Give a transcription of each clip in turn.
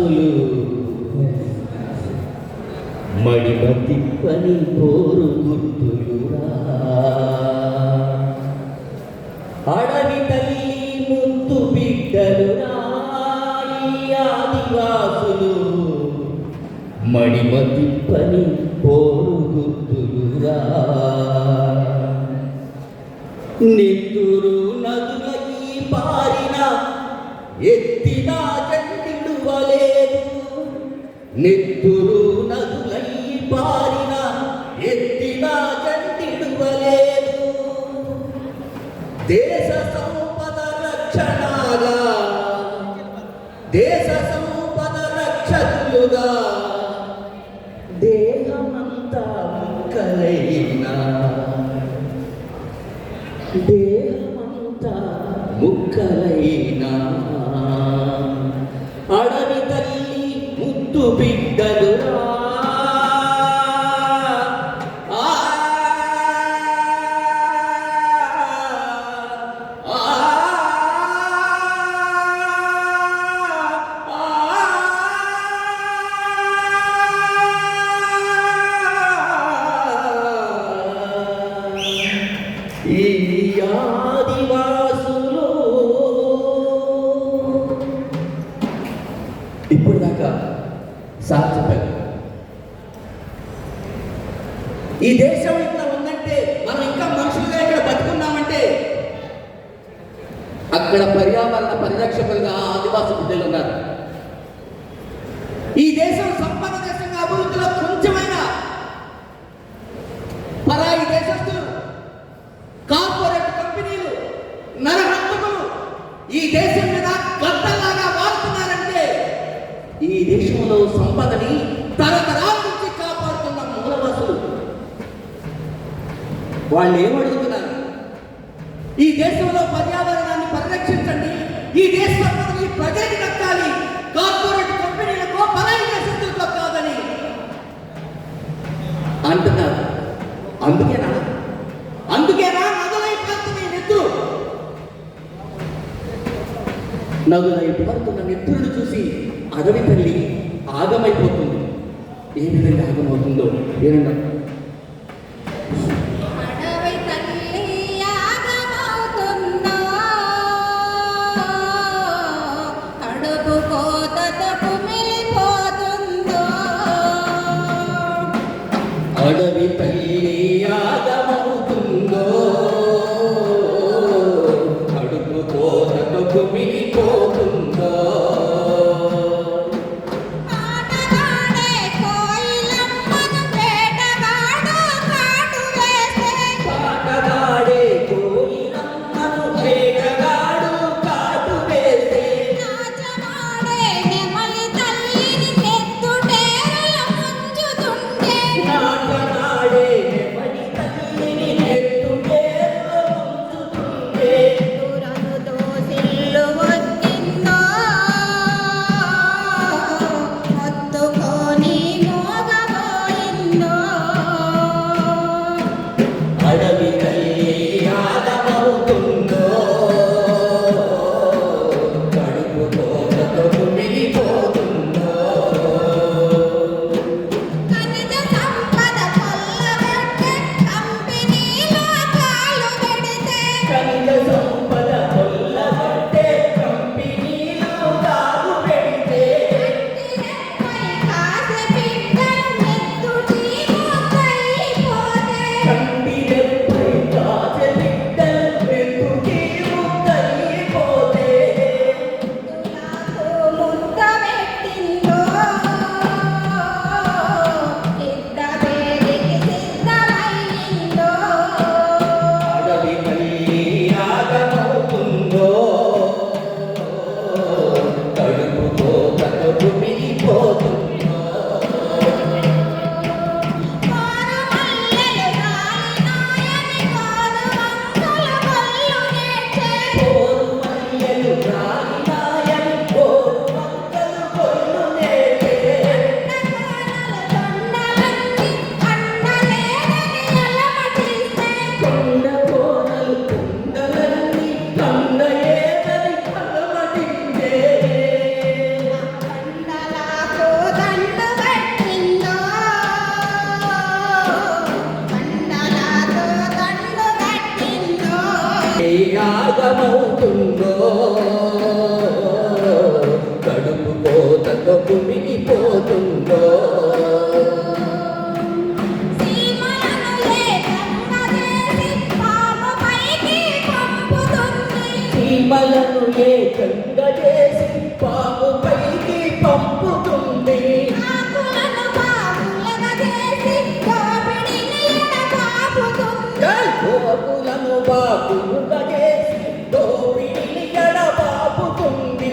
ఆదివాసులు మడిమ తిప్పని పోరు గుర్తులురా. అడవి తల్లి ముందు బిడ్డలురా ఆదివాసులు మడిమ తిప్పని పోరు గుర్తులురా. నెత్తురు నదులకి పారిన ఎత్తిన జండిడువలేదు. నెత్తురు నదులై పారిన ఎత్తిన జండిడువలేదు. దేశ సంపద రక్షణగా దేశ సంపద రక్షకులుగా దేహమంతా ముక్కలైనా దేహమంతా ముక్కలైనా అడవి తల్లి ముద్దు బిడ్డలురా. ఈ ఆదివాసులు ఇప్పుడు దాకా సాధ్యపడి ఈ దేశం ఇట్లా ఉందంటే మనం ఇంకా మనుషులుగా ఇక్కడ బతుకున్నామంటే అక్కడ పర్యావరణ పరిరక్షకులుగా ఆదివాసి బిడ్డలు ఉన్నారు. ఈ దేశం సంపద దేశంగా అభివృద్ధిలో కొంచెమైనా పరాయి దేశస్తులు కార్పొరేట్ కంపెనీలు నరహంతకులు ఈ దేశం మీద గద్దలాగా వాడుతున్నారంటే ఈ దేశంలో సంపదని తరతరాల నుంచి కాపాడుతున్న మూలవాసులు వాళ్ళు ఏమడుగుతున్నారు? ఈ దేశంలో పర్యావరణాన్ని పరిరక్షించండి, ఈ దేశ సంపదని ప్రజలకు దక్కాలి, కార్పొరేట్ కంపెనీలకు పరాయి దేశస్తులతో కాదని అంటున్నారు. అందుకేనా నదులై పారుతున్న నెత్తురును చూసి అడవి తల్లి ఆగమైపోతుంది. ఏ విధంగా ఆగమవుతుందో ఏనండి. అడవి తల్లి ఆగమవుతుందో అడుగు కోతకు కుమిలిపోతుందో. ఆటగాడే కోయిలమ్మను వేటగా కుమిలిపోతుందో సీమలను ఏకంగా చేసి పాము పైకి పంపుతుంది గోకులను బాకులుగా చేసి దోపిడిని ఎడబాపుతుంది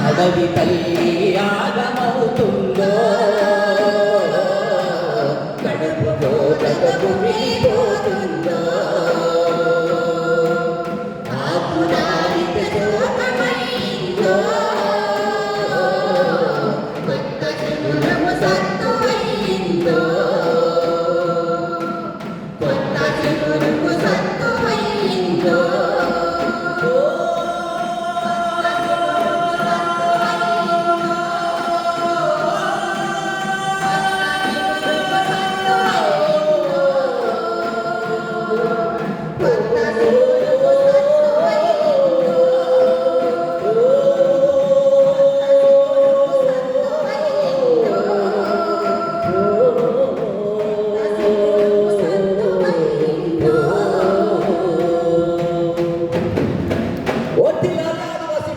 అడవి తల్లి ఆగమవుతుందో కడుపుతో కుమిలిపోతుందో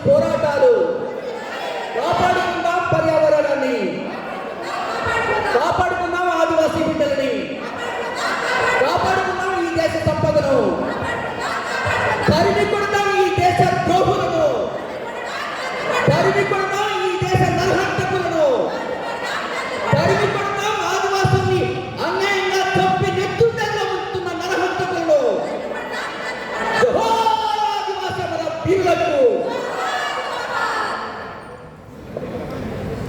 పోరాటాలు కాపాడుకుందాం పర్యావరణాన్ని కాపాడుకుందాం ఆదివాసీ బిడ్డలని కాపాడుకుందాం ఈ దేశ సంపదను తరిమి కొడదాం ఈ దేశ ద్రోహులను తరిమి కొడదాం ఈ దేశ నరహంతకులను తరిమి కొడదాం ఆదివాసుల్ని అన్యాయంగా చంపి నెత్తుండగా ఉంటున్న నరహంతకులను ఆదివాసీ మన వీరులకు